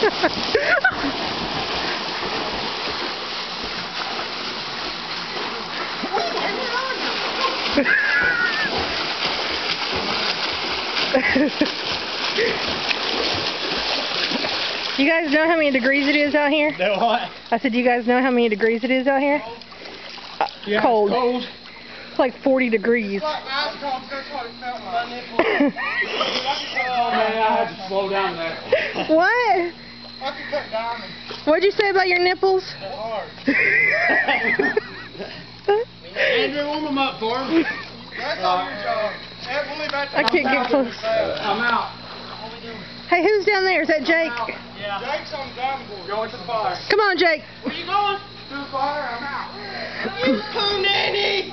You guys know how many degrees it is out here? No what? I said, you guys know how many degrees it is out here? Yeah, cold. It's cold. It's like 40 degrees. Oh man, I had to slow down there. What? I can cut diamonds. What'd you say about your nipples? They're hard. Andrew, warm them up for him. That's all your job. I can't get close. I'm out. Hey, who's down there? Is that Jake? Yeah. Jake's on the diving board. Going to the fire. Come on, Jake. Where you going? To the fire. I'm out. You coon nanny.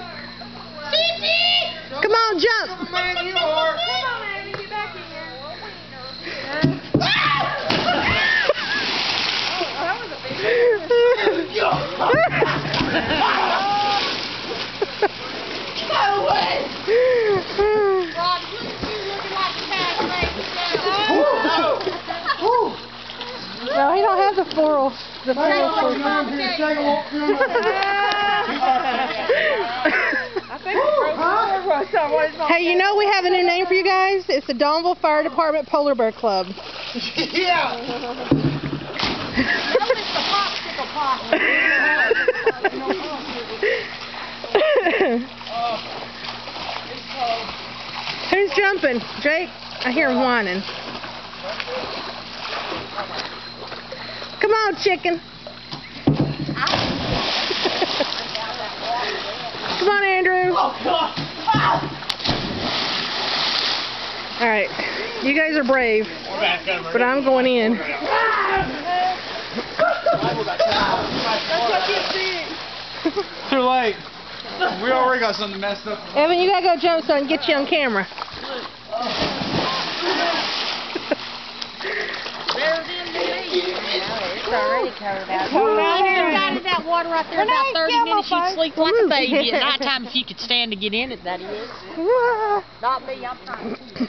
Come on, jump. Come on, man, you are. Come on, Andy, get back in here. That was a big No way. Rob, you looking like a cat No, he don't have the floral. The floral fruit. Hey, you know we have a new name for you guys? It's the Dawnville Fire Department Polar Bear Club. Yeah. Who's jumping? Jake? I hear him whining. Come on, chicken. Come on, Andrew. All right. You guys are brave, but I'm going in. Too late. We already got something messed up. Evan, you gotta go jump so I can get you on camera. It's already covered out. That water right there about 30 minutes, you'd sleep like a baby at nighttime if you could stand to get in it, that is. Not me, I'm trying to.